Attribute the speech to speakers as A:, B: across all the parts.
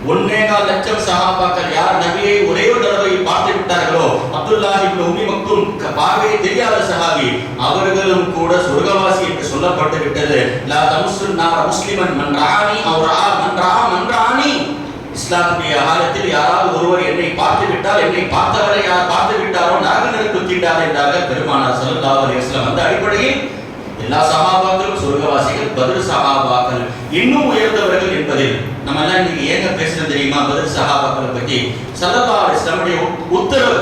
A: 1.25 லட்சம் சஹாபாக்கள் யார் நபியை ஒரே ஒரு தடவை பார்த்து விட்டார்களோ, அப்துல்லாஹ் இப்னு உம்மி மக்தூம் பார்வை தெரியாத சஹாபி, அவர்களும் கூட சொர்க்கவாசி என்று சொல்லப்பட்டு விட்டது. லா தமுஸ்ஸுன் நார முஸ்லிமன் மன் ரஆனி அவ் ரஆ மன் ரஆனி. இஸ்லாமுடைய காலத்தில் யாராவது ஒருவர் என்னை பார்த்து விட்டால், என்னை பார்த்தவரை யார் பார்த்து விட்டாரோ நரகத்திற்கு தீண்டார் என்றார்கள் பெருமானார் ஸல்லல்லாஹு அலைஹி வஸல்லம். அந்த அடிப்படையில் எல்லா சஹாபாக்களும் சொர்க்கவாசிகள், பத்ர் சஹாபாக்கள் இன்னும் உயர்ந்தவர்கள் என்பதில் நம்ம எல்லாம் இன்னைக்கு ஏங்க பேசுறது தெரியுமா? பத்ர் சஹாபாக்களை பற்றி ஸல்லல்லாஹு அலைஹி வஸல்லம் உத்தரவு.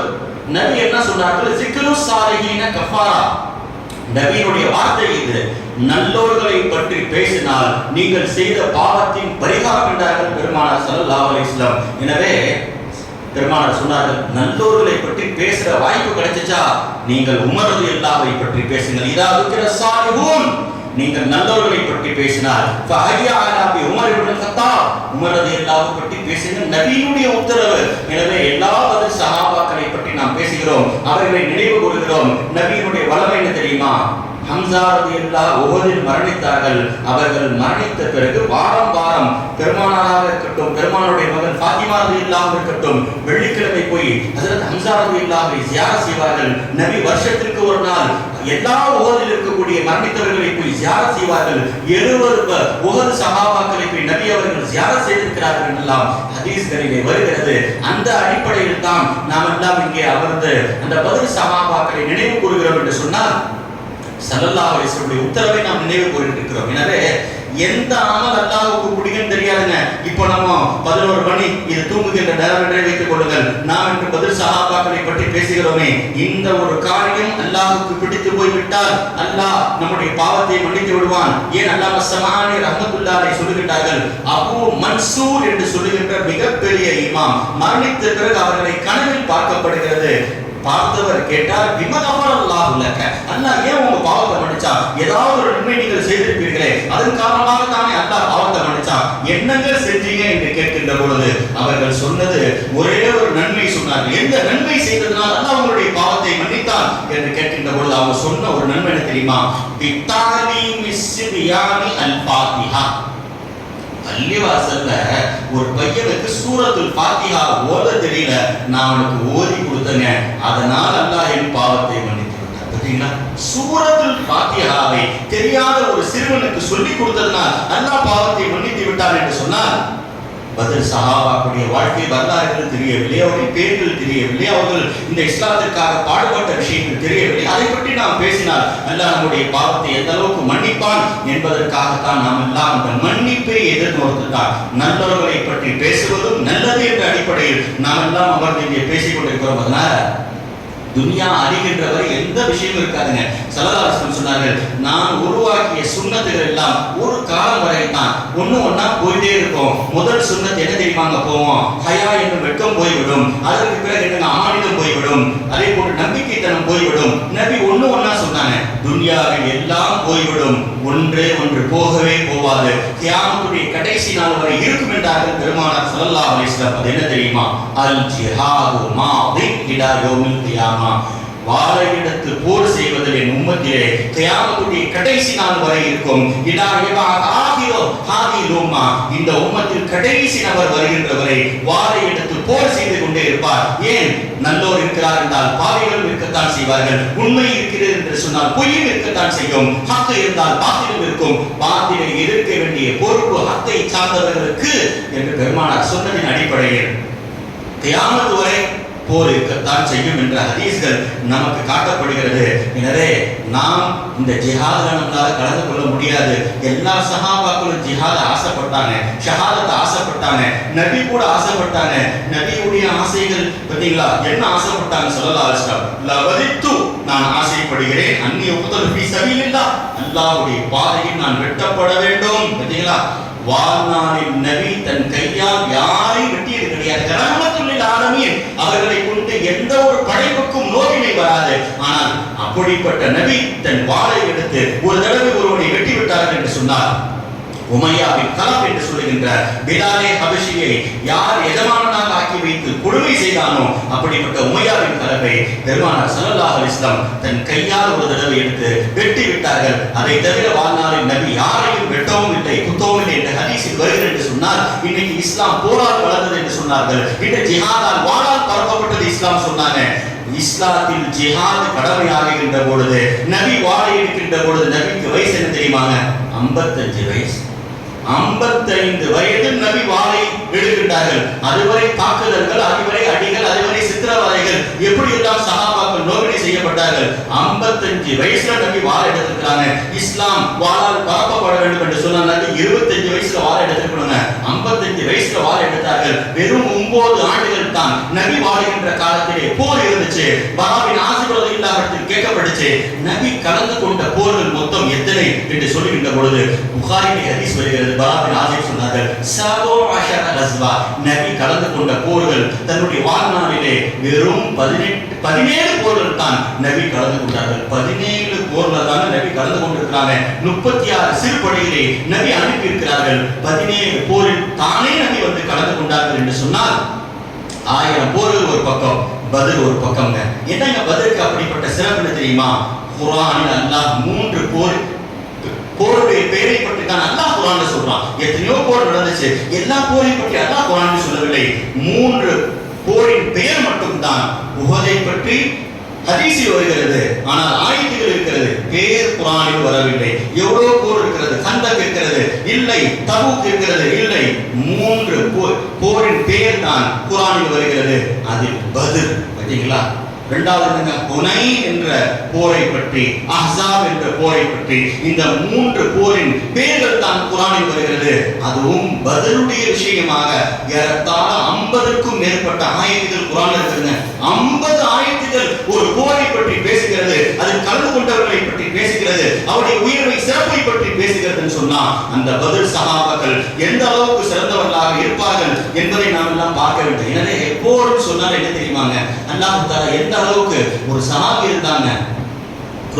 A: நபி என்ன சொன்னார்கள்? ஸிக்ரு ஸாலிஹீன கஃபாரா. நபியினுடைய வார்த்தை இது. நல்லோர்களை பற்றி பேசினால் நீங்கள் செய்த பாவத்தின் பரிகாரம் என்றார்கள் பெருமானார் ஸல்லல்லாஹு அலைஹி வஸல்லம். எனவே பெருமானார் சொன்னார்கள், நல்லோர்களை பற்றி பேசுற வாய்ப்பு கிடைச்சா நீங்கள் உமர் ரலியல்லாஹு பற்றி பேசுங்கள். இதா ذكر الصالحون, நீங்கள் நல்லோர்களை பற்றி பேசினால் ஃபஹய்யா அலா B Umar ibn Khattab, Umar ரலியல்லாஹு பற்றி பேசுங்கள், நபியினுடைய உத்தரவு. எனவே எல்லா சஹாபாக்களை பற்றி நாம் பேசுகிறோம், அவர்களை நினைவு கூறுகிறோம். நபியினுடைய வளமை என்ன தெரியுமா? ஹம்ஸா ரலியல்லாஹு உஹதில் மரணித்தார்கள். அவர்கள் மரணித்த பிறகு வாரம் வாரம் பெருமானாராக இருக்கட்டும், பெருமானுடைய மகன் ஃபாத்திமா ரலியல்லாஹு இருக்கட்டும், வெள்ளிக்கிழமை போய் ஹஜ்ரத் ஹம்ஸா ரலியல்லாஹு ஜியாரத் செய்வார்கள். நபி வருஷத்திற்கு ஒரு நாள் எல்லா உஹதில் இருக்கக்கூடிய மரணித்தவர்களை போய் ஜியாரத் செய்வார்கள். 70 உஹது சஹாபாக்களை போய் நபி அவர்கள் ஜியாரத் செய்திருக்கிறார்கள் என்றெல்லாம் ஹதீஸ்களிலே வருகிறது. அந்த அடிப்படையில் தான் நாம் எல்லாம் இங்கே அமர்ந்து அந்த பத்ர் சஹாபாக்களை நினைவு கூறுகிறோம் என்று சொன்னால் ஸல்லல்லாஹு அலைஹி வஸல்லம் உத்தரவை நாம் நினைவு கூறியிருக்கிறோம். எனவே எந்த அமல் அல்லாஹ்வுக்கு பிடிக்கும் தெரியாதுங்க. இப்போ நம்ம 11 மணி இது தூங்குகின்ற நேரம் என்றே வைத்துக் கொள்ளுங்கள். நாம் இன்று பத்ர் சஹாபாக்களை பற்றி பேசுகிறோமே, இந்த ஒரு காரியம் அல்லாஹ்வுக்கு பிடித்து போய்விட்டால் அல்லாஹ் நம்முடைய பாவத்தை மன்னித்து விடுவான். ஏன் அல்லாஹ் ஸமானி ரஹ்மத்துல்லாஹி அலைஹி சொல்லுகிறார்கள், அபூ மன்சூர் என்று சொல்லுகின்ற மிகப்பெரிய இமாம் மரணித்த பிறகு அவர்களை கனவில் பார்க்கப்படுகிறது. பார்த்தவர் கேட்டார், விமகமல்லாஹு லக, அல்லாஹ் ஏன் உங்க பாவத்தை மன்னிச்சா? ஏதாவது ஒரு நன்மை நீங்கள் செய்திருப்பீர்களே, அதன் காரணமாக தானே அல்லாஹ் பாவத்தை மன்னிச்சா? என்னங்க செஞ்சீங்க என்று கேட்கின்ற பொழுது அவர்கள் சொன்னது ஒரே ஒரு நன்மை சொன்னார்கள். எந்த நன்மை செய்ததனால் அல்லாஹ் உங்களுடைய பாவத்தை மன்னித்தான் என்று கேட்கின்ற பொழுது அவங்க சொன்ன ஒரு நன்மை என்ன தெரியுமா? பித்தாலீமி சிபியானி அல் ஃபாத்திஹா. பள்ளிவாசல்ல ஒரு பையனுக்கு சூரத்துல் ஃபாத்திஹா ஓத தெரியல, நான் அவனுக்கு ஓதி கொடுத்தேங்க, அதனால் அல்லாஹ் என் பாவத்தை மன்னித்து விட்டார். பார்த்தீங்களா? சூரத்துல் ஃபாத்திஹாவை தெரியாத ஒரு சிறுவனுக்கு சொல்லி கொடுத்ததனால் அல்லாஹ் பாவத்தை மன்னித்து விட்டார் என்று சொன்னால், பத்ர் சஹாபாக்களுடைய வாழ்க்கை வரலாறுகள் தெரியவில்லை, அவருடைய பேர்கள் தெரியவில்லை, அவர்கள் இந்த இஸ்லாத்திற்காக பாடுபட்ட விஷயங்கள் தெரியவில்லை. அதை பற்றி நாம் பேசினால் அல்லாஹ் நம்முடைய பாவத்தை எந்த அளவுக்கு மன்னிப்பான் என்பதற்காகத்தான் நாம் எல்லாம் அந்த மன்னிப்பை எதிர்நோக்குதான் நல்லவர்களை பற்றி பேசுவதும் நல்லது என்ற அடிப்படையில் நாம் எல்லாம் அமர்ந்து இங்கே பேசிக் கொண்டிருக்கிறோம். அதனால துனியா அறிகின்ற வரை எந்த விஷயமும் இருக்காதுங்க. ஸல்லல்லாஹு அலைஹி வஸல்லம் சொன்னார்கள், நான் உருவாக்கிய சுன்னத்துகள் எல்லாம் ஒரு காலம் வரை தான் ஒண்ணா போயிட்டே இருக்கும். முதல் சுன்னத் என்ன தெரியுமாங்க? போவோம், ஹயா என்னும் வெட்கம் போய்விடும். அதற்கு பிறகு என்ன? ஆணிதம் போய்விடும். அதே போன்று நம்பிக்கைத்தனம் போய்விடும். நபி ஒண்ணா சொன்னாங்க, துனியாவில் எல்லாம் போய்விடும், ஒன்றே ஒன்று போகவே போவாது, கியாமத்துடைய கடைசி நாள் வரை இருக்கும் என்றார்கள் பெருமானார் ஸல்லல்லாஹு அலைஹி வஸல்லம். அது என்ன தெரியுமா? அல் ஜிஹாது மாதி இலா யௌமில் கியாமா. வாழையிடத்து போர் செய்வதில் என் உம்மத்திலே கியாமத்துடைய கடைசி நாள் வரை இருக்கும். இலா யபாத் ஆகிரோ ஹாதில் உம்மா, இந்த உம்மத்தில் கடைசி நபர் வருகின்ற வரை வாழையிடத்து போர் செய்து கொண்டே இருப்பார். ஏன்? நல்லோர் இருக்கிறார் என்றால் பாவிகளும் இருக்கத்தான் செய்வார்கள். உண்மை இருக்கிறது என்று சொன்னால் பொய்யும் இருக்கத்தான் செய்யும். ஹக்கு இருந்தால் பாத்திலும் இருக்கும். பாத்திலை எதிர்க்க வேண்டிய பொறுப்பு ஹக்கை சார்ந்தவர்களுக்கு என்று பெருமானார் சொன்னதின் அடிப்படையில் கியாமத் வரை போர் இருக்கத்தான் செய்யும் என்ற ஹதீஸ்கள் நமக்கு காட்டப்படுகிறது. எனவே நாம் இந்த ஜிஹாத்ல நம்மளால கலந்து கொள்ள முடியாது. எல்லா சஹாபாக்களும் ஜிஹாத் ஆசைப்பட்டாங்க, ஷஹாதத் ஆசைப்பட்டாங்க, நபி கூட ஆசைப்பட்டாங்க. நபியுடைய ஆசைகள் பார்த்தீங்களா என்ன ஆசைப்பட்டாங்க? ஸல்லல்லாஹு அலைஹி வஸல்லம், லவதித்து, நான் ஆசைப்படுகிறேன், அன்னி உக்தல் ஃபீ சபீலில்லாஹ், அல்லாஹ்வுடைய பாதையில் நான் வெட்டப்பட வேண்டும். பார்த்தீங்களா? வாழ்நாளில் நபி தன் கையால் யாரையும் வெட்டியது கிடையாது. ரஹ்மத்துல் ஆலமீன், அவர்களை கொண்டு எந்த ஒரு படைப்புக்கும் நோவினை வராது. ஆனால் அப்படிப்பட்ட நபி தன் வாளை எடுத்து ஒரு தடவை ஒருவனை வெட்டி விட்டார்கள் என்று சொன்னார். உமையாவின் கலப் என்று சொல்லுகின்ற பிலாலே ஹபஷியை யார் எஜமானனாக ஆக்கி வைத்து கொடுமை செய்தானோ அப்படிப்பட்ட உமையாவின் கலப்பை பெருமானார் ஸல்லல்லாஹு அலைஹி வஸல்லம் தன் கையால் ஒரு தடவை எடுத்து வெட்டி விட்டார்கள். அதை தவிர வாழ்நாளில் நபி யாரையும் வெட்டவும் இல்லை, குத்தவும் இல்லை என்ற ஹதீஸ் ஹதீஸில் வருகிறது என்று சொன்னால், இன்னைக்கு இஸ்லாம் போரால் வளர்ந்தது என்று சொன்னார்கள். இந்த ஜிஹாதால் வாளால் பரப்பப்பட்டது இஸ்லாம் சொன்னாங்க. இஸ்லாத்தில் ஜிஹாத் கடமையாகின்ற பொழுது, நபி வாழை இருக்கின்ற பொழுது நபிக்கு வயசு என்ன தெரியுமாங்க? 55 வயசு. 55 வயதில் நபி வாளை எடுக்கின்றார்கள். அதுவரை தாக்குதல்கள், அதுவரை அடிகள், அதுவரை சித்திரவதைகள், எப்படி எல்லாம் சஹாபாக்கள் நோவினை செய்யப்பட்டார்கள். 55 வயசுல நபி வாளை எடுத்திருக்கிறாங்க. இஸ்லாம் வாளால் பரப்பப்பட வேண்டும் என்று சொன்ன நபி 25 வயசுல வாளை எடுத்திருக்கணுங்க. 55 வயசுல வாளை எடுத்தார்கள். வெறும் 9 ஆண்டுகள் தான் நபி வாழுகின்ற காலத்திலே போர் இருந்துச்சு. பராபின் ஆசிப் ரலியல்லாஹு அன்ஹு கேட்கப்பட்டுச்சு, நபி கலந்து கொண்ட போர்கள் மொத்தம் எத்தனை என்று சொல்லுகின்ற பொழுது புகாரிலே ஹதீஸ் வருகிறது. பராபின் ஆசிப் சொன்னார்கள், 17 கஸ்வா. நபி கலந்து கொண்ட போர்கள் தன்னுடைய வாழ்நாளிலே வெறும் 17 போர்கள் தான் நபி கலந்து கொண்டார்கள். 17 போர்ல தான் நபி கலந்து கொண்டிருக்கிறாங்க. 36 சிறு படைகளை நபி அனுப்பி இருக்கிறார்கள். 17 போரில் தானே நபி வந்து கலந்து கொண்டார்கள் என்று சொன்னால் 1000 போர்கள் ஒரு பக்கம், பத்ர் ஒரு பக்கம்ங்க. என்னங்க பத்ருக்கு அப்படிப்பட்ட சிறப்பு தெரியுமா? குர்ஆனில் அல்லாஹ் 3 போருடைய பெயரை பற்றி தான் அல்லாஹ் குர்ஆன்ல சொல்றான். எத்தனையோ போர் நடந்துச்சு, எல்லா போரையும் பற்றி அல்லாஹ் குர்ஆனில் சொல்லவில்லை. 3 போரின் பெயர் மட்டும் தான். உஹதை பற்றி ஹதீஸில் வருகிறது, ஆனால் ஆயத்துகள் இருக்கிறது, பேர் குர்ஆனில் வரவில்லை. எவ்வளவு போர் இருக்கிறது? கந்தக் இருக்கிறது, இல்லை. தபூக் இருக்கிறது, இல்லை. 3 போரின் பெயர் தான் குர்ஆனில் வருகிறது. அதில் பத்ர் பார்த்தீங்களா? இரண்டாவது ஹுனை என்ற போரை பற்றி, அஹ்ஸாப் என்ற போரை பற்றி, இந்த 3 போரின் பெயர்கள் தான் குர்ஆனில் வருகிறது. அதுவும் பத்ருடைய விஷயமாக ஏறத்தாழ 50க்கும் மேற்பட்ட ஆயத்துகள் குர்ஆனில் இருக்குங்க. 50 ஆயத்துகள் ஒரு போரை பற்றி பேசுகிறது, அதில் கலந்து கொண்டவர்களை பற்றி பேசுகிறது, அவருடைய உயர்வை சிறப்பை பற்றி பேசுகிறதுன்னு சொன்னா அந்த பத்ர் சஹாபாக்கள் எந்த அளவுக்கு சிறந்தவர்களாக இருப்பார்கள் என்பதை நாம் எல்லாம் பார்க்க வேண்டும். எனவே எப்போதும் சொன்னால் என்ன தெரியுமாங்க, அல்லாஹ் தஆலா எந்த அளவுக்கு ஒரு சஹாபி இருந்தாங்க,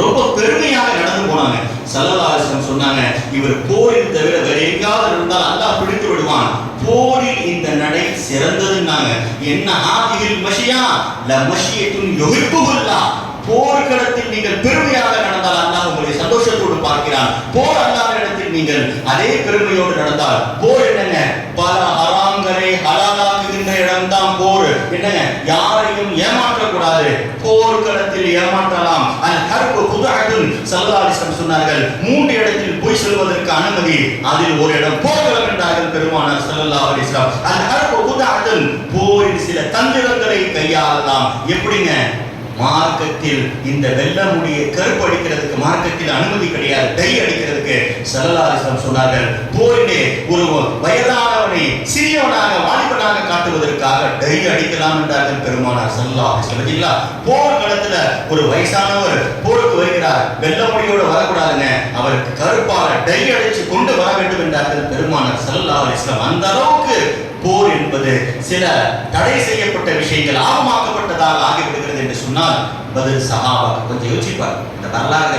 A: ரொம்ப பெருமையாக நடந்து போனாங்க. ஸல்லல்லாஹு அலைஹி வஸல்லம் சொன்னாங்க, இவர் போரில் தவிர வேற எங்காவது இருந்தால் அல்லாஹ் பிடித்து விடுவான், போரில் இந்த நடை சிறந்ததுன்னாங்க. என்ன ஹாதிஹில் மஷியா ல மஷியத்துன் யுஹிப்புல்லாஹ். போர்க்களத்தில் நீங்கள் பெருமையாக நடந்தால் அல்லாஹ் உங்களை சந்தோஷத்தோடு பார்க்கிறான். போர் அல்லாஹ்விடத்தில் நீங்கள் அதே பெருமையோடு நடந்தால், போர் என்னங்க, பல ஹராம்களை ஹலாலாக்குகின்ற இடம் தான் போர். என்னங்க, யாரையும் ஏமாற்றக்கூடாது. போர்க்களத்தில் ஏமாற்றலாம். அல் ஹர்பு குதுஅத்துன் ஸல்லல்லாஹு அலைஹி வஸல்லம் சொன்னார்கள், 3 இடத்தில் போய் செல்வதற்கு அனுமதி, அதில் ஒரு இடம் போர்க்களம் என்றார்கள் பெருமானார் ஸல்லல்லாஹு அலைஹி வஸல்லம். அல் ஹர்பு குதுஅத்துன், போரில் சில தந்திரங்களை கையாளலாம். எப்படிங்க? மார்க்கத்தில் இந்த வெள்ள முடியை கருப்படிக்கிறதுக்கு மார்க்கத்தில் அனுமதி கிடையாது. டை அடிக்கிறதுக்கு ஸல்லல்லாஹு அலைஹி வஸல்லம் சொன்னார்கள், போரிலே ஒரு வயதானவனை சிறியவனாக வாலிபனாக காட்டுவதற்காக டை அடிக்கலாம் என்றார்கள் பெருமானார் ஸல்லல்லாஹு அலைஹி வஸல்லம். போர் களத்துல ஒரு வயசானவர் போருக்கு வருகிறார், வெள்ள முடியோடு வரக்கூடாதுங்க, அவருக்கு கருப்பால டை அடிச்சு கொண்டு வர வேண்டும் என்றார்கள் பெருமானார் ஸல்லல்லாஹு அலைஹி வஸல்லம். அந்த அளவுக்கு போர் என்பது சில தடை செய்யப்பட்ட விஷயங்கள் ஆகமாக்கப்பட்டதாக ஆகிவிடுகிறது என்று சொன்னால் பத்ர் சஹாபா கொஞ்சம் யோசிப்பார். இந்த வரலாறு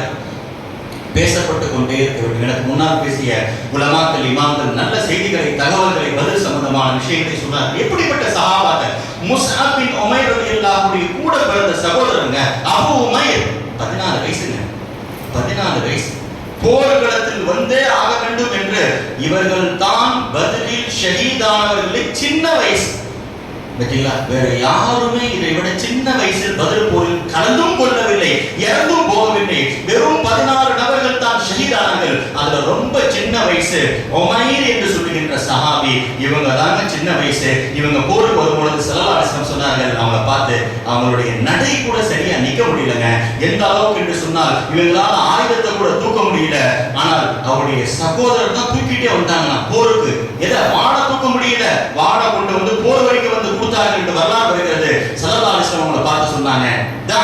A: பேசப்பட்டு கொண்டே இருக்க வேண்டும். எனக்கு முன்னால் பேசிய உலமாக்கள், இமாம்கள் நல்ல செய்திகளை, தகவல்களை, பத்ர் சம்பந்தமான விஷயங்களை சொன்னார். எப்படிப்பட்ட சஹாபாக்கள்? முஸ்அப் பின் உமைர் ரலியல்லாஹு அன்ஹு கூட பிறந்த சகோதரங்க அபூ உமைர். 14 வயசுங்க, 14 வயசு. போர்க்களத்தில் வந்தே ஆக வேண்டும் என்று இவர்கள் தான் பத்ரில் ஷஹீதானவர்களில் சின்ன வயசு. பார்த்தீங்களா? வேற யாருமே இதை விட சின்ன வயசில் பத்ர் போரில் கலந்தும் கொள்ளவில்லை, இறந்தும் போகவில்லை. வெறும் 14 நபர்கள் தான் ஷஹீதானார்கள். அதுல ரொம்ப சின்ன வயசு உமைர் என்று சொல்லுகின்ற சஹாபி, இவங்க தாங்க சின்ன வயசு. இவங்க போருக்கு வரும்பொழுது ஸல்லல்லாஹு அலைஹி வஸல்லம் சொன்னார்கள், அவங்க பார்த்து அவங்களுடைய நடை கூட சரியா நிக்க முடியலங்க. எந்த அளவுக்கு என்று சொன்னால் இவங்களால ஆயுதத்தை கூட தூக்க முடியல. ஆனால் அவருடைய சகோதரர் தான் தூக்கிட்டே வந்தாங்க போருக்கு. எதை வாட தூக்க முடியல, வாட கொண்டு வந்து போர் வரைக்கும் வந்து கொடுத்தார்கள் என்று வரலாறு வருகிறது. ஸல்லல்லாஹு அலைஹி வஸல்லம் அவங்களை பார்த்து சொன்னாங்க, தா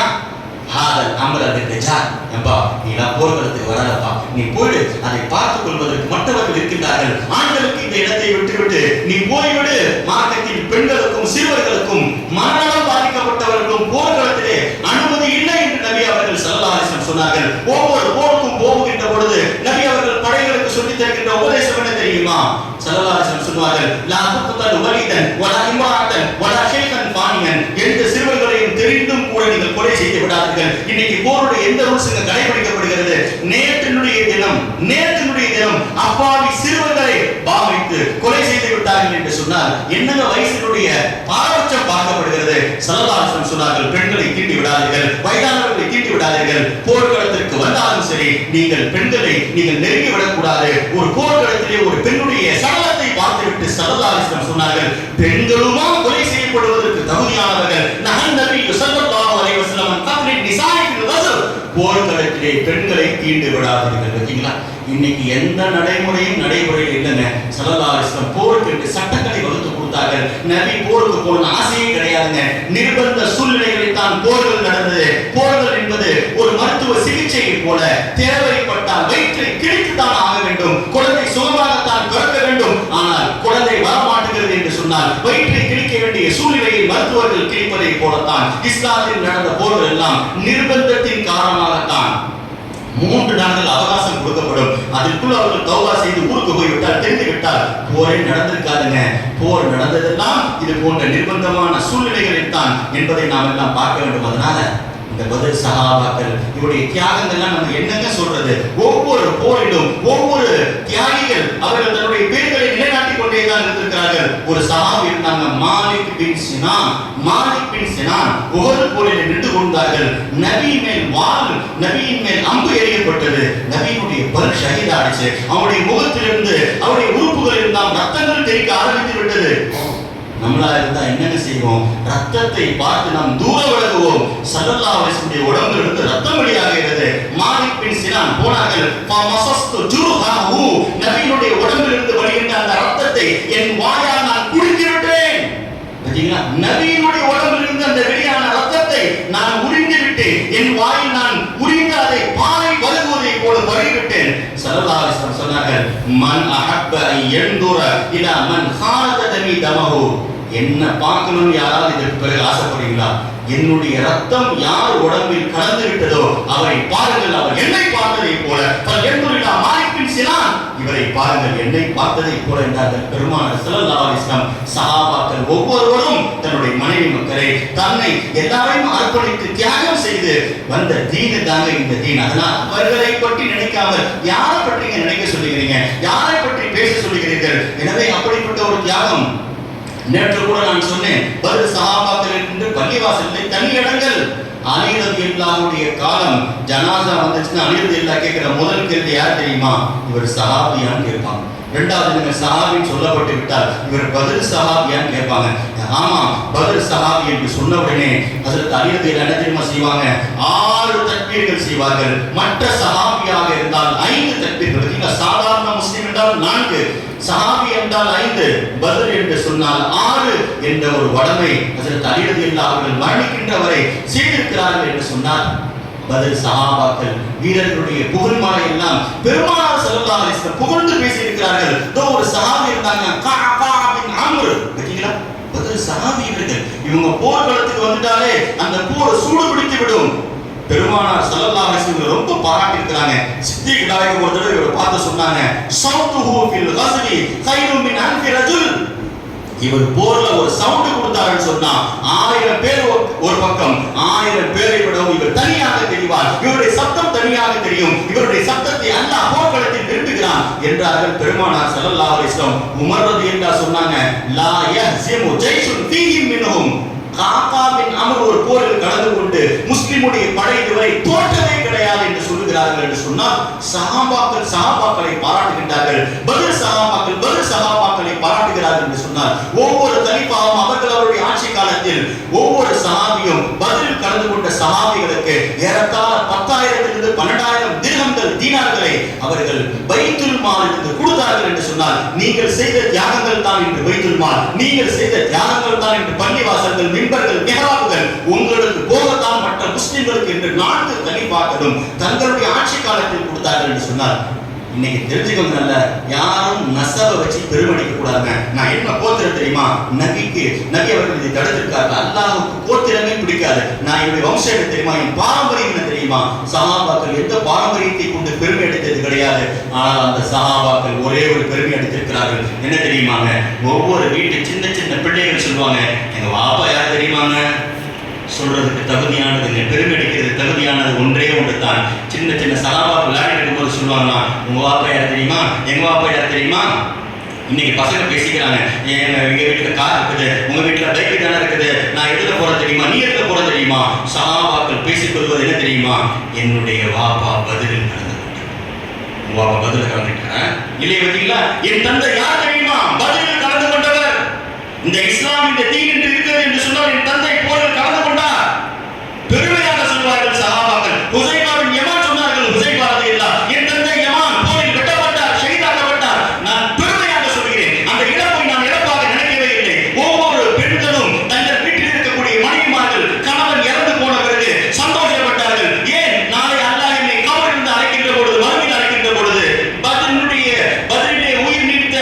A: ஹாதல் அம்ரல் தஜால், அப்பா நீ போர்க்களத்துக்கு வரலப்பா, நீ போய்டு, அதை பார்த்துக் கொள்வதற்கு மற்றவர்கள் இருக்கின்றார்கள். ஆண்களுக்கு இந்த இடத்தை விட்டுவிட்டு நீ போய்விடு. மார்க்கத்தில் பெண்களுக்கும் சிறுவர்களுக்கும் மரணம் பாதிக்கப்பட்டவர்களும் போர்க்களத்திலே அனுமதி இல்லை என்று நபி அவர்கள் ஸல்லல்லாஹு அலைஹி வஸல்லம் சொன்னார்கள். ஒவ்வொரு போருக்கும் போகின்ற பொழுது நபி அவர்கள் படைகளுக்கு சொல்லித் தருகின்ற உபதேசம் என்ன தெரியுமா? ஸல்லல்லாஹு அலைஹி வஸல்லம் சொல்வார்கள், லா துக்தல் வலிதன் வலா இம்ராஅத்தன் வலா ஷைகன் ஃபானியன். எந்த சிறுவர்களையும் தெரிந்தும் கூட நீங்கள் கொலை செய்து விடாதீர்கள். இன்னைக்கு போருடைய எந்த ரூல்ஸ் கடைபிடிக்கப்படுகிறது? நேற்றினுடைய தினம், நேற்றினுடைய அன்றைய தினம் அப்பாவி சிறுவர்களை பாவித்து கொலை செய்து விட்டார்கள் என்று சொன்னால் என்னங்க வயசினுடைய பாரபட்சம் பார்க்கப்படுகிறது. ஸல்லல்லாஹு அலைஹி வஸல்லம் சொன்னார்கள், பெண்களை தீண்டி விடாதீர்கள், வயதானவர்களை தீண்டி விடாதீர்கள். போர்க்களத்திற்கு வந்தாலும் சரி நீங்கள் பெண்களை நீங்கள் நெருங்கி விடக்கூடாது. ஒரு போர்க்களத்திலே ஒரு பெண்ணுடைய சடலத்தை பார்த்துவிட்டு ஸல்லல்லாஹு அலைஹி வஸல்லம் சொன்னார்கள், பெண்களுமா கொலை செய்யப்படுவதற்கு தகுதியானவர்கள். நஹன் நபி ஸல்லல்லாஹு அலைஹி வஸல்லம் கத்ரின் நிசாஇ ஃபில் கஸ்ர், போர்க்களத்திலே பெண்களை தீண்டி விடாதீர்கள். பார்த்தீங்களா, இன்னைக்கு எந்த நடைமுறையும் நடைமுறையில் இல்லைங்க. ஸல்லல்லாஹு அலைஹி வஸல்லம் போருக்கு என்று சட்டங்களை வகுத்து கொடுத்தார்கள். நபி போருக்கு போன ஆசையே கிடையாதுங்க. நிர்பந்த சூழ்நிலைகளில் தான் போர்கள் நடந்தது. போர்கள் என்பது ஒரு மருத்துவ சிகிச்சையை போல, தேவைப்பட்டால் வயிற்றை கிழித்துத்தான் ஆக வேண்டும், குழந்தை சுகமாகத்தான் பிறக்க வேண்டும். ஆனால் குழந்தை வரமாட்டுகிறது என்று சொன்னால் வயிற்றை கிழிக்க வேண்டிய சூழ்நிலையை மருத்துவர்கள் கிழிப்பதை போலத்தான் இஸ்லாத்தில் நடந்த போர்கள் எல்லாம் நிர்பந்தத்தின் காரணமாகத்தான். 3 நாட்கள் அவகாசம் கொடுக்கப்படும். அதற்குள் அவர்கள் தௌபா செய்து ஊருக்கு போய்விட்டால், தெரிந்து விட்டால் போரே நடந்திருக்காதுங்க. போர் நடந்ததெல்லாம் இது போன்ற நிர்பந்தமான சூழ்நிலைகளில் தான் என்பதை நாம் எல்லாம் பார்க்க வேண்டும். அதனால இந்த பத்ர் சஹாபாக்கள் இவருடைய தியாகங்கள்லாம் நம்ம என்னங்க சொல்றது? ஒவ்வொரு போரிலும் ஒவ்வொரு தியாகிகள் அவர்கள் தன்னுடைய பேர்களை நிலைநாட்டிக் கொண்டே தான் இருந்திருக்கிறார்கள். ஒரு சஹாபி இருந்தாங்க, மாலிக் பின் சினான். மாலிக் பின் சினான் உஹது போரில் நின்று கொண்டார்கள். நபியின் மேல் வாள், நபியின் மேல் அம்பு எறியப்பட்டது. நபியினுடைய பல் ஷஹீதாச்சு. அவருடைய முகத்திலிருந்து அவருடைய உறுப்புகள் எல்லாம் ரத்தங்கள் தெறிக்க ஆரம்பித்து விட்டது. நம்மளா இருந்தா என்னங்க செய்வோம்? ரத்தத்தை பார்த்து நாம் தூர விலகுவோம். ஸல்லல்லாஹு அலைஹி வஸல்லம் உடம்பிலிருந்து ரத்தம் வெளியாகிறது. மாலிக் பின் சினான் போனார்கள். ஃபமஸஸ்து ஜுர்ஹஹு, நபியினுடைய உடம்பிலிருந்து வழிகின்ற அந்த ரத்தத்தை என் வாயால் நான் குடித்து விட்டேன். பாத்தீங்களா, நபியினுடைய உடம்பிலிருந்து அந்த வெளியான ரத்தத்தை நான் உறிந்து விட்டேன். என் வாயில் நான் உறிந்து அதை பாலை வழுகுவதை போல வழிவிட்டேன். ஸல்லல்லாஹு அலைஹி வஸல்லம் சொன்னார்கள், மன் அஹப்ப அன் யன்துர இலா மன் ஹாரத தமி தமஹு, என்ன பார்க்கணும் யாராவது இதற்கு பிறகு ஆசைப்படுறீங்களா? என்னுடைய ரத்தம் யார் உடம்பில் கலந்து விட்டதோ அவரை பாருங்கள், அவர் என்னை பார்த்ததை போல. என்துரிலா மாலிக் பின் சினான், இவரை பாருங்கள் என்னை பார்த்ததை போல என்றார்கள் பெருமானார் ஸல்லல்லாஹு அலைஹி வஸல்லம். சஹாபாக்கள் ஒவ்வொருவரும் தன்னுடைய மனைவி மக்களை தன்னை எல்லாரையும் அர்ப்பணித்து தியாகம் செய்து வந்த தீனு தாங்க இந்த தீன். அதனால் அவர்களை பற்றி நினைக்காமல் யாரை பற்றி நினைக்க சொல்லுகிறீங்க? யாரை பற்றி பேச சொல்லுகிறீர்கள்? எனவே அப்படிப்பட்ட ஒரு தியாகம். நேற்று கூட நான் சொன்னேன், பத்ர் சஹாபாக்கள் என்று பள்ளிவாசலில் தனி இடங்கள். அலி ரலியல்லாஹு அன்ஹுடைய காலம் ஜனாஸா வந்துச்சுன்னா அலி ரலியல்லாஹு கேட்கிற முதல் கேள்வி யார் தெரியுமா? இவர் சஹாபியான்னு கேட்பாங்க. இரண்டாவது, நீங்க சஹாபின்னு சொல்லப்பட்டு விட்டால் இவர் பத்ர் சஹாபியான்னு கேட்பாங்க. ஆமா, பத்ர் சஹாபி என்று சொன்ன உடனே ஹஜ்ரத் அலி ரலியல்லாஹு என்ன தெரியுமா செய்வாங்க? 6 தக்பீர்கள் செய்வார்கள். மற்ற சஹாபியாக இருந்தால் 5 தக்பீர்கள். சாதாரண முஸ்லிம் என்றால் 4, சஹாபி என்றால் 5, பத்ர் என்று சொன்னால் 6 என்ற ஒரு வடமை ஹஜ்ரத் அலி ரலியல்லாஹு அவர்கள் மரணிக்கின்ற வரை செய்திருக்கிறார்கள் என்று சொன்னால், பத்ர் சஹாபாக்கள் வீரர்களுடைய புகழ்மாலை எல்லாம் பெருமானார் ஸல்லல்லாஹு அலைஹி வஸல்லம் புகழ்ந்து பேசியிருக்கிறார்கள். ஒரு சஹாபி இருந்தாங்க, கஅபா பின் அம்ர். பாத்தீங்களா, பத்ர் சஹாபிகள். இவங்க போர்க்களத்துக்கு வந்துட்டாலே அந்த போர் சூடு பிடித்து விடும். பெருமானார் ஸல்லல்லாஹு அலைஹி வஸல்லம் ரொம்ப பாராட்டி இருக்காங்க. சித்திக் நாயகம் ஒரு தடவை இவரை பார்த்து சொன்னாங்க, ஸௌதுஹு ஃபில் கஸ்ரி கைரு மின் அன்ஃபி ரஜுல். இவர் போர்ல ஒரு சவுண்ட் கொடுத்தாருன்னு சொன்னா 1000 பேர் ஒரு பக்கம், 1000 பேரை விடவும் இவர் தனியாக தெரிவார். இவருடைய சத்தம் தனியாக தெரியும். இவருடைய சத்தத்தை அல்லாஹ் போர்க்களத்தில் விரும்புகிறான் என்றார்கள் பெருமானார் ஸல்லல்லாஹு அலைஹி வஸல்லம். உமர் ரலியல்லாஹு சொன்னாங்க, லா யஹ்ஸிமு ஜைஷுன் ஃபீஹிம் மின்ஹும். காபாவின் அமர் ஒரு போரில் கலந்து கொண்டு முஸ்லிமுடைய படை இதுவரை தோற்றவே கிடையாது என்று சொல்லுகிறார்கள் என்று சொன்னால், சஹாபாக்களை பாராட்டுகின்றார்கள். பத்ர் சஹாபாக்களை பாராட்டுகிறார்கள் என்று சொன்னால், ஒவ்வொரு கலீஃபாவும் அவர்களுடைய ஆட்சி காலத்தில் ஒவ்வொரு சஹாபியும் பத்ரில் கலந்து கொண்ட சஹாபிகளுக்கு ஏறத்தாழ 10,000 12,000 திர்ஹம்கள் தீனார்களை அவர்கள் பைத்துல் மாலிலிருந்து கொடுத்தார்கள் என்று சொன்னால், நீங்கள் செய்த தியாகங்கள் தான் என்று பைத்துல் மால், நீங்கள் செய்த தியாகங்கள் தான் என்று பள்ளிவாசல்கள், மிம்பர்கள், மிஹ்ராபுகள் உங்களுக்கு போகத்தான் மற்ற முஸ்லிம்களுக்கு என்று 4 கலீஃபாக்களும் தங்களுடைய ஆட்சி காலத்தில் கொடுத்தார்கள் என்று சொன்னார். இன்னைக்கு தெரிஞ்சுக்கோங்க, நல்ல யாரும் நசப வச்சு பெருமடிக்க கூடாதுங்க. நான் என்ன கோத்திரம் தெரியுமா? நபி அவர்கள் இதை தடுத்திருக்கார்கள். அல்லாஹ்வுக்கு கோத்திரமே பிடிக்காது. நான் என்னுடைய வம்சம் தெரியுமா? என் பாரம்பரியம் என்ன தெரியுமா? சஹாபாக்கள் எந்த பாரம்பரியத்தை கொண்டு பெருமை அடித்தது கிடையாது. ஆனால் அந்த சஹாபாக்கள் ஒரே ஒரு பெருமை அடித்திருக்கிறார்கள். என்ன தெரியுமாங்க? ஒவ்வொரு வீட்டு சின்ன சின்ன பிள்ளைகள் சொல்லுவாங்க, எங்க வாப்பா யார் தெரியுமாங்க? சொல்றதுக்கு தகுதியானதுங்க, பெருமை அடிக்கிறது தகுதியானது ஒன்றே ஒன்று தான். சின்ன சின்ன சலாபா விளையாடிட்டு இருக்கும்போது சொல்லுவாங்கன்னா, உங்க வாப்பா யார் தெரியுமா, எங்க வாப்பா யார் தெரியுமா. இன்னைக்கு பசங்க பேசிக்கிறாங்க, எங்க வீட்டுல கார் இருக்குது, உங்க வீட்டுல பைக் தானே இருக்குது, நான் எதுல போறது தெரியுமா, நீ எதுல போறது தெரியுமா. சலாபாக்கள் பேசிக் கொள்வது என்ன தெரியுமா, என்னுடைய வாப்பா பதிலில் கலந்து உங்க வாப்பா பதில கலந்துட்டேன் இல்லையே பார்த்தீங்களா. என் தந்தை யார் தெரியுமா, பதிலில் கலந்து கொண்டவர். இந்த இஸ்லாம் இந்த தீன் என்று இருக்கிறது என்று சொன்னால் என் தந்தை போரில் கலந்து கொண்டார். பெருமையாக சொல்வார்கள் சஹாபாக்கள். ஹுசைபாவின் யமான் சொன்னார்கள், ஹுசைபா ரலியல்லாஹு அன்ஹு என் தந்தை யமான் போரில் வெட்டப்பட்டார், ஷஹீதாக்கப்பட்டார். நான் பெருமையாக சொல்கிறேன், அந்த இழப்பை நான் இழப்பாக நினைக்கவே இல்லை. ஒவ்வொரு பெண்களும் தங்கள் வீட்டில் இருக்கக்கூடிய மனைவிமார்கள் கணவன் இறந்து போன பிறகு சந்தோஷப்பட்டார்கள். ஏன், நாளை அல்லாஹ் என்னை கபரிலிருந்து அழைக்கின்ற பொழுது, மறுமையில் அழைக்கின்ற பொழுது, பதிலே உயிர் நீத்த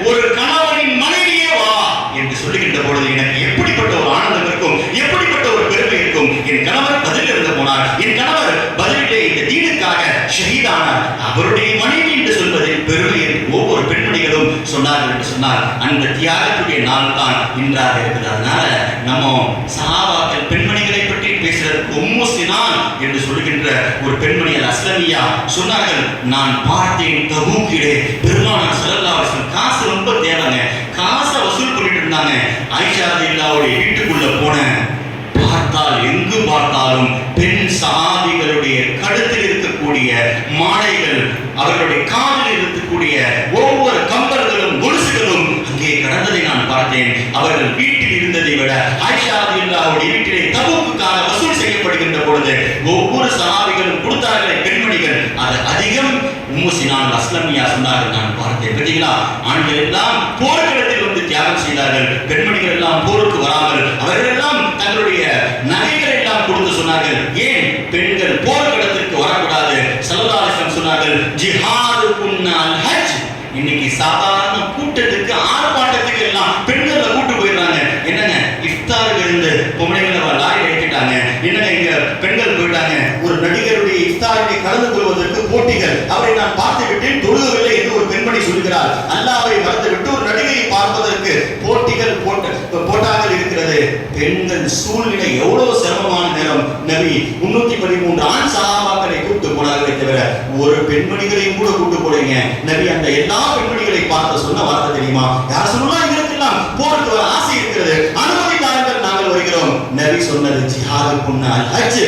A: ஒரு கணவனின் மனைவியே வா என்று சொல்லுகின்ற பொழுது எனக்கு எப்படிப்பட்ட ஒரு ஆனந்தம் இருக்கும், எப்படிப்பட்ட ஒரு பெருமை இருக்கும். என் கணவர் பதில் இருந்து போனார், என் கணவர் பதிலே இந்த தீனுக்காக ஷஹீதானார், அவருடைய மனைவி என்று சொல்வதில் பெருமை என்று ஒவ்வொரு பெண்மணிகளும் சொன்னார்கள் என்று சொன்னார். அந்த தியாகத்துடைய நாள் தான் இன்றாக இருக்குது. அதனால நம்ம சஹாபாக்கள் பெண்மணிகளை பற்றி பேசுறதுக்கு உம்மு சினான் என்று சொல்லுகின்ற ஒரு பெண்மணி அஸ்லமியா சொன்னார்கள், நான் பார்த்தேன் தபூக்கிலே பெருமானார் ஸல்லல்லாஹு அலைஹி வஸல்லம் காசு ரொம்ப தேவைங்க, காசை வசூல் பண்ணிட்டு இருந்தாங்க. ஆயிஷா ரலியல்லாஹு வீட்டுக்குள்ள போன பார்த்தால் எங்கு பார்த்தாலும் பெண் சஹாபிகளுடைய கழுத்தில் இருக்கக்கூடிய மாலைகள், அவர்களுடைய காதில் இருக்கக்கூடிய ஒவ்வொரு கம்பல்களும் கொலுசுகளும் அங்கே கடந்ததை நான் பார்த்தேன். அவர்கள் வீட்டில் இருந்ததை விட ஆயிஷா ரலியல்லாஹு வீட்டிலே தபூக்குக்காக வசூல் செய்யப்படுகின்ற பொழுது ஒவ்வொரு சஹாபிகளும் கொடுத்தார்களே பெண்மணிகள், அது அதிகம். உம்மு சினான் அஸ்லமியா சொன்னார்கள், நான் பார்த்தேன். பார்த்தீங்களா, ஆண்கள் எல்லாம் போர்க்களத்தில் வந்து தியாகம் செய்தார்கள், பெண்மணிகள் எல்லாம் போருக்கு வராமல் அவர்கள் எல்லாம் தங்களுடைய நகைகளை எல்லாம் கொடுத்து சொன்னார்கள். ஏன் பெண்கள் போர்க்களத்திற்கு வரக்கூடாது. ஸல்லல்லாஹு அலைஹி வஸல்லம் சொன்னார்கள், ஜிஹாது குன்னல் ஹஜ். இன்னைக்கு சாதாரண கூட்டத்துக்கு ஆர்ப்பாட்டத்துக்கு எல்லாம் பெண்களை கூட்டு போயிடுறாங்க. என்னங்க, இஃப்தாருக்கு இருந்து பொம்பளைங்களை லாரி எடுத்துட்டாங்க, என்னங்க இங்க பெண்கள் போயிட்டாங்க. ஒரு நடிகருடைய இஃப்தாரினை கலந்து கொள்வதற்கு போட்டிகள், அவரை நான் பார்த்து விட்டேன், தொழுகவில்லை என்று ஒரு பெண்மணி சொல்கிறார். அல்லாஹ்வை மறந்துவிட்டு ஒரு நடிகையை பார்ப்பதற்கு போட்டிகள் போட்டாக இருக்கிறது. பெண்கள் சூழ்நிலை எவ்வளவு சிரமமான நேரம். நபி 313 ஆண் சஹாபாக்களை கூட்டு போனார்களே தவிர ஒரு பெண்மணிகளையும் கூட கூட்டு போறீங்க. நபி அந்த எல்லா பெண்மணிகளை பார்த்து சொன்ன வார்த்தை தெரியுமா, யார் சொல்லலாம், எங்களுக்கெல்லாம் போருக்கு வர ஆசை இருக்கிறது, அனுமதி தாருங்கள், நாங்கள் வருகிறோம். நபி சொன்னது ஜிஹாது குன்னல் ஹஜ்.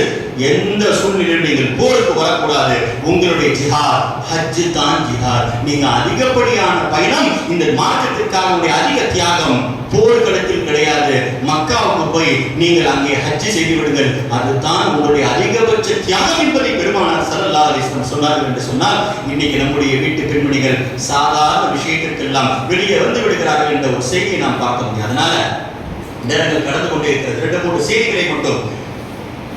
A: எந்த சூழ்நிலையில் நீங்கள் போருக்கு வரக்கூடாது, உங்களுடைய ஜிஹாத் ஹஜ் தான் ஜிஹாத். நீங்க அதிகப்படியான பயணம் இந்த மார்க்கத்திற்காக அதிக தியாகம் போர்க்களத்தில் கிடையாது. மக்காவுக்கு போய் நீங்கள் அங்கே ஹஜ் செய்து விடுங்கள், அதுதான் உங்களுடைய அதிகபட்ச தியாகம் என்பதை பெருமானார் ஸல்லல்லாஹு அலைஹி வஸல்லம் சொன்னார்கள் என்று சொன்னால், இன்னைக்கு நம்முடைய வீட்டு பெண்மணிகள் சாதாரண விஷயத்திற்கெல்லாம் வெளியே வந்து விடுகிறார்கள் என்ற ஒரு செய்தியை நாம் பார்க்க முடியும். அதனால நேரங்கள் கடந்து கொண்டே இருக்கிறது. 2-3 செய்திகளை மட்டும்.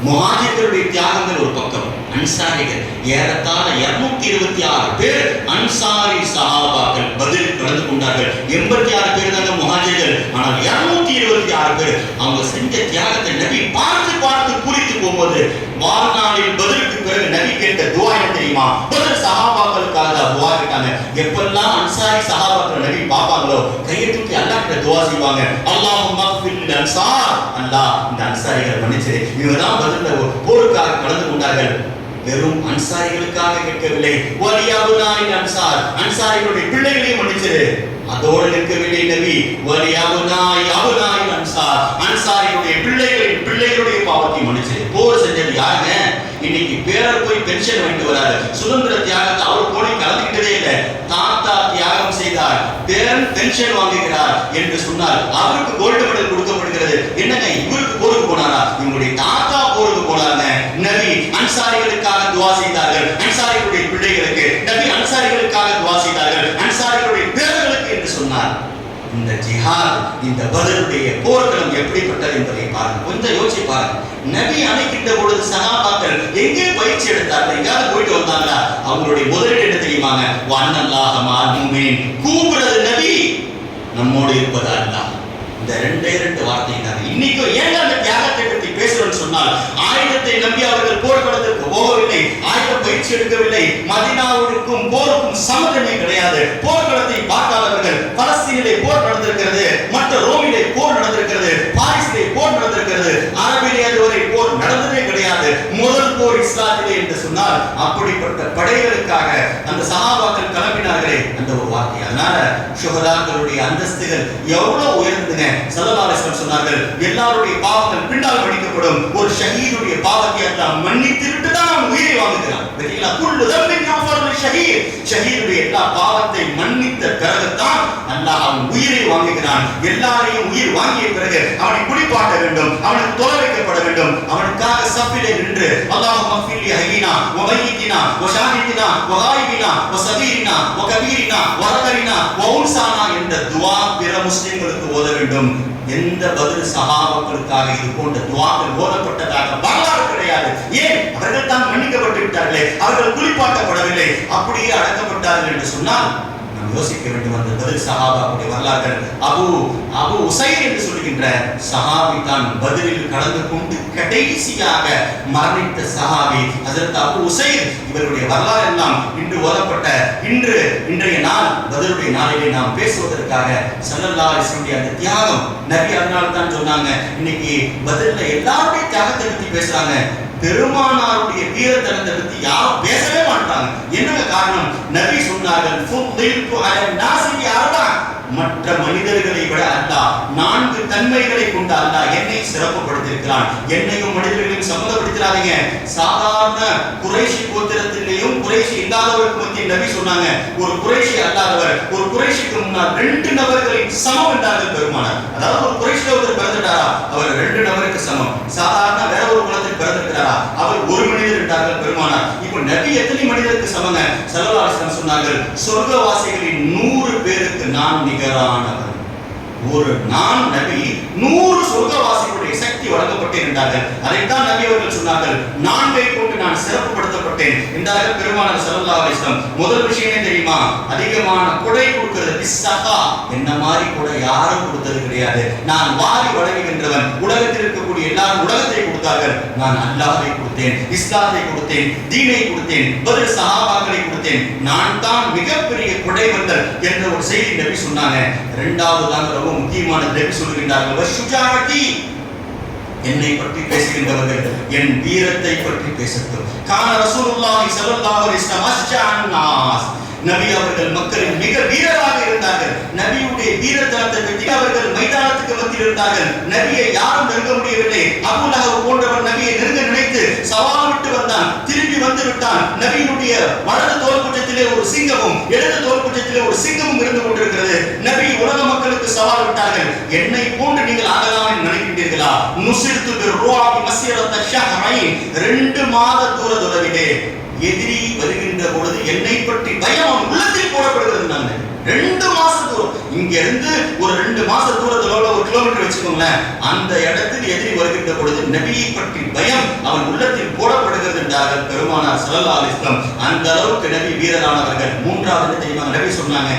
A: முஹாஜிர்களுடைய தியாகங்கள் ஒரு பக்கம், அன்சாரிகள் ஏறத்தாழ 226 பேர் அன்சாரி சஹாபாக்கள் பதில் கலந்து கொண்டார்கள். 86 பேர் தாங்க முஹாஜிர்கள், ஆனால் 226 பேர் அவங்க செஞ்ச தியாகத்தை நபி பார்த்து பார்த்து பூரித்து போகும்போது வாழ்நாளில் பதிலுக்கு பிறகு நபி கேட்ட துஆ என்ன தெரியுமா, பதில் சஹாபாக்களுக்காக துஆ கேட்டாங்க. எப்பெல்லாம் அன்சாரி சஹாபாக்கள் நபி பாப்பாங்களோ கையை தூக்கி அல்லாஹ் கிட்ட துஆ செய்வாங்க, அல்லாஹும்ம ஃபில் அன்சார், அல்லாஹ் இந்த அன்சாரிகளை மன்னிச்சிரு. இவங்க தான் பதில்ல போருக்காக கலந்து கொண்டார்கள். வெறும் அன்சாரிகளுக்காக கேட்கவில்லை, வலியபுனாய் அன்சார், அன்சாரிகளுடைய பிள்ளைகளையும் மன்னிச்சிரு. அதோடு நிற்கவில்லை நபி, வலியபுனாய் அபுனாய் அன்சார், அன்சாரிகளுடைய பிள்ளைகளுடைய பாவத்தை மன்னிச்சிரு. போர் செஞ்சது யாருங்க? இன்னைக்கு பேரர் போய் பென்ஷன் வாங்கிட்டு வராரு, சுதந்திர தியாகத்தை அவர் போய் கலந்துக்கிட்டதே இல்லை. தாத்தா தியாகம் செய்தார், பேரன் பென்ஷன் வாங்குகிறார் என்று சொன்னால் அவருக்கு கோல்டு மெடல் கொடுக்கப்படுகிறது. என்னங்க, இவருக்கு போருக்கு போனாரா? இவங்களுடைய தாத்தா போருக்கு போனாங்க. நபி அன்சாரிகளுக்காக துஆ செய்தார்கள், அன்சாரிகளுடைய பிள்ளைகளுக்கு. நபி அன்சாரிகளுக்காக துஆ செய்தார்கள், அன்சாரிகளுடைய பேர்களுக்கு என்று சொன்னார். இந்த ஜிஹாத், இந்த பத்ருடைய போர்க்களம் எப்படிப்பட்டது என்பதை பாருங்க, கொஞ்சம் யோசிச்சு பாருங்க. நபி அழைக்கின்ற பொழுது சஹாபாக்கள் எங்கே பயிற்சி எடுத்தார்கள், எங்காவது போயிட்டு வந்தாங்களா? அவங்களுடைய முதலீடு என்ன தெரியுமாங்க, வன்னல்லாஹ மஅல் முஃமினீன். கூப்பிடுறது நபி, நம்மோடு இருப்பது அல்லாஹ். இந்த ரெண்டு வார்த்தை தான். இன்னைக்கு ஏன் அந்த தியாகத்தை பற்றி பேசுறோம்னு சொன்னால், ஆயுதத்தை நம்பி அவர்கள் போர்க்களத்திற்கு போகவில்லை, ஆயுதம் பயிற்சி எடுக்கவில்லை. மதீனாவுக்கும் போருக்கும் சம்பந்தமே கிடையாது. போர்க்களத்தை பார்க்காதவர்கள். பலஸ்தீனிலே போர் நடந்திருக்கிறது, மற்ற ரோமிலே போர் நடந்திருக்கிறது, பாரிஸிலே போர் நடந்திருக்கிறது, அரபிலே அதுவரை இஸ்லாத்திலே என்று சொன்னால் அப்படிப்பட்ட படைகளுக்காக அந்த சஹாபாக்கள் கிளம்பினார்களே அந்த ஒரு வார்த்தை. அதனால ஷுஹதாக்களுடைய அந்தஸ்துகள் எவ்வளவு உயர்ந்ததுங்க. ஸல்லல்லாஹு அலைஹி வஸல்லம் சொன்னார்கள், எல்லாருடைய பாவங்கள் பின்னால் மன்னிக்கப்படும், ஒரு ஷஹீதுடைய பாவத்தை அல்லாஹ் மன்னித்து விட்டு தான் அவன் உயிரை வாங்குகிறான். பார்த்தீங்களா, குல்லு தம்பின் யுஃபர் லிஷஹீத், ஷஹீதுடைய எல்லா பாவத்தை மன்னித்த பிறகுதான் அல்லாஹ் அவன் உயிரை வாங்குகிறான். எல்லாரையும் உயிர் வாங்கிய பிறகு அவனை குளிப்பாட்ட வேண்டும், அவனுக்கு தொலை வைக்கப்பட வேண்டும். அவனுக்காக சஃபிலே நின்று அல்லாஹும்ம ஃபில் லி ஹய்யினா வ மய்யித்தினா வ ஷாஹிதினா வ காயிபினா வ சகீரினா வ கபீரினா வ ரகரினா வ உன்சானா என்ற துஆ பிற முஸ்லிம்களுக்கு ஓத வேண்டும். எந்த பதில் சஹாபாக்களுக்காக இது போன்ற துஆக்கள் ஓதப்பட்டதாக வரலாறு கிடையாது. ஏன்? அவர்கள் தான் மன்னிக்கப்பட்டு விட்டார்களே, அவர்கள் குளிப்பாட்டப்படவில்லை, அப்படியே அடக்கப்பட்டார்கள் என்று சொன்னால் யோசிக்க வேண்டும். அந்த பதில் சஹாபாவுடைய வரலாறு. அபு உசைர் என்று சொல்கின்ற சஹாபி தான் பதிலில் கலந்து கொண்டு கடைசியாக மரணித்த சஹாபி ஹஜ்ரத் அபு உசைர். இவருடைய வரலாறு எல்லாம் இன்று ஓதப்பட்ட இன்றைய நாள் பதிலுடைய நாளிலே நாம் பேசுவதற்காக ஸல்லல்லாஹு அலைஹி வஸல்லம் அந்த தியாகம் நபி அதனால தான் சொன்னாங்க. இன்னைக்கு பதில்ல எல்லாருடைய தியாகத்தை பத்தி பேசுறாங்க, பெருமானாருடைய வீரத்தனத்தை பத்தி யாரும் பேசவே மாட்டாங்க. என்ன காரணம்? நபி சொன்னார்கள், ஃபுதில்து அலன் நாஸி பி அர்பா, மற்ற மனிதர்களை விட அல்லாஹ் 4 தன்மைகளை கொண்டு அல்லாஹ் என்னை சிறப்புப்படுத்தியிருக்கிறான். என்னையும் மனிதர்களையும் சம்மதப்படுத்தினாதீங்க. சாதாரண குறைஷி கோத்திரத்திலேயும் குறைஷி இல்லாதவருக்கு மத்தியில் நபி சொன்னாங்க, ஒரு குறைஷி அல்லாதவர் ஒரு குறைஷிக்கு முன்னால் 2 நபர்களின் சமம் என்றார்கள் பெருமானார். அதாவது ஒரு குறைஷில ஒருத்தர் பிறந்துட்டாரா, அவர் 2 நபருக்கு சமம். சாதாரண வேற ஒரு குலத்தில் பிறந்திருக்கிறாரா, அவர் ஒரு மனிதர் என்றார்கள் பெருமானார். இப்போ நபி எத்தனை மனிதருக்கு சமங்க? ஸல்லல்லாஹு அலைஹி வஸல்லம் சொன்னார்கள், சொர்க்கவாசிகளின் 100 பேருக்கு நான் நிகரானவர். ஒரு நான் நபி 100 சொர்க்கவாசிகளுடைய சக்தி வழங்கப்பட்டிருந்தார்கள். அதைத்தான் நபி அவர்கள் சொன்னார்கள், 4 கொண்டு நான் சிறப்புப்படுத்தப்பட்டேன் என்றார்கள் பெருமானார் ஸல்லல்லாஹு அலைஹி வஸல்லம். முதல் விஷயமே தெரியுமா? அதிகமான கொடை கொடுக்கிறது. பிஸ்ஸகா, என்ன மாதிரி கொடை யாரும் கொடுத்தது கிடையாது. நான் வாரி வழங்குகின்றவன். உலகத்தில் இருக்கக்கூடிய எல்லாரும் உலகத்தை கொடுத்தார்கள், நான் அல்லாஹ்வை கொடுத்தேன், இஸ்லாத்தை கொடுத்தேன், தீனை கொடுத்தேன், பதில் சஹாபாக்களை கொடுத்தேன். நான் தான் மிகப்பெரிய கொடைவந்தர் என்ற ஒரு செய்தி நபி சொன்னாங்க. இரண்டாவது தான் ரொம்ப முக்கியமான நபி சொல்லுகின்றார்கள், வஷுஜாஅதி, என்னை பற்றி பேசுகின்றவர்கள் என் வீரத்தை பற்றி பேசட்டும். கான ரசூலுல்லாஹி ஸல்லல்லாஹு அலைஹி வஸல்லம் அஷ்ஜஅன் நாஸ், நபி அவர்கள் மக்களின் மிக வீரராக இருந்தார்கள். நபியுடைய வீரத்தனத்தை பற்றி அவர்கள் மைதானத்துக்கு மத்தியில் இருந்தார்கள். நபியை யாரும் நெருங்க முடியவில்லை. அபூ லஹப் போன்றவன் நபியை நெருங்க நினைத்து சவால் விட்டு வந்தான், திரும்பி வந்து விட்டான். நபியினுடைய வலது தோள்புஜத்திலே ஒரு சிங்கமும் இடது தோள்புஜத்திலே ஒரு சிங்கமும் இருந்து கொண்டிருக்கிறது. நபி உலக மக்களுக்கு சவால் விட்டார்கள், என்னை போன்று நீங்கள் ஆகலாம் என்று நினைக்கின்றீர்களா? நுசிர்து பிர்ருஆபி மஸீரத ஷஹ்ரைன், 2 மாத தூர தொலைவிலே எதிரி வருகின்ற பொழுது என்னை பற்றி பயம் அவன் உள்ளத்தில் போடப்படுகிறது. நான் 2 மாச தூரம், இங்க இருந்து ஒரு 2 மாச தூரத்துல ஒரு கிலோமீட்டர் வச்சுக்கோங்களேன், அந்த இடத்தில் எதிரி வருகின்ற பொழுது நபியை பற்றி பயம் அவன் உள்ளத்தில் போடப்படுகிறது என்றார்கள் பெருமானார் ஸல்லல்லாஹு அலைஹி வஸல்லம். அந்த அளவுக்கு நபி வீரரானவர்கள். மூன்றாவது தெரியுமா நபி சொன்னாங்க,